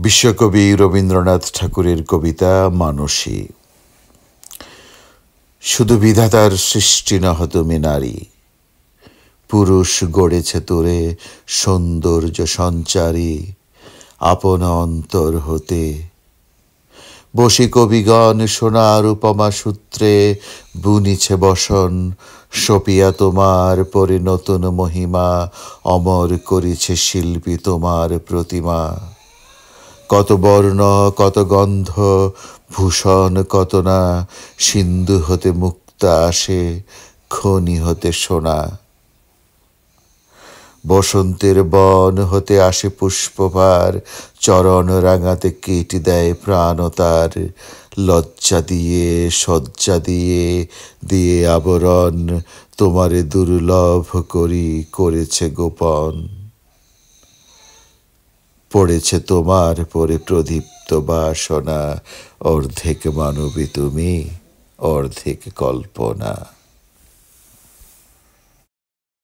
বিশ্বকবি রবীন্দ্রনাথ ঠাকুরের কবিতা মানসী। শুধু বিধাতার সৃষ্টি নহ তুমি নারী, পুরুষ গড়েছে তোরে সৌন্দর্য সঞ্চারী আপন অন্তর হতে। বসি কবিগণ সোনার উপমা সূত্রে বুনিছে বসন, সপিয়া তোমার পরে নতুন মহিমা অমর করিছে শিল্পী তোমার প্রতিমা। কত বর্ণ কত গন্ধ ভূষণ কত না, সিন্ধু হতে মুক্তা আসে খনি হতে সোনা। বসন্তের বন হতে আসে পুষ্পভার, চরণ রাঙাতে কেটে দেয় প্রাণ তার। লজ্জা দিয়ে সজ্জা দিয়ে দিয়ে আবরণ, তোমারে দুর্লভ করি করেছে গোপন। পড়েছে তোমার পরে প্রদীপ্ত বাসনা, অর্ধেক মানবী তুমি অর্ধেক কল্পনা।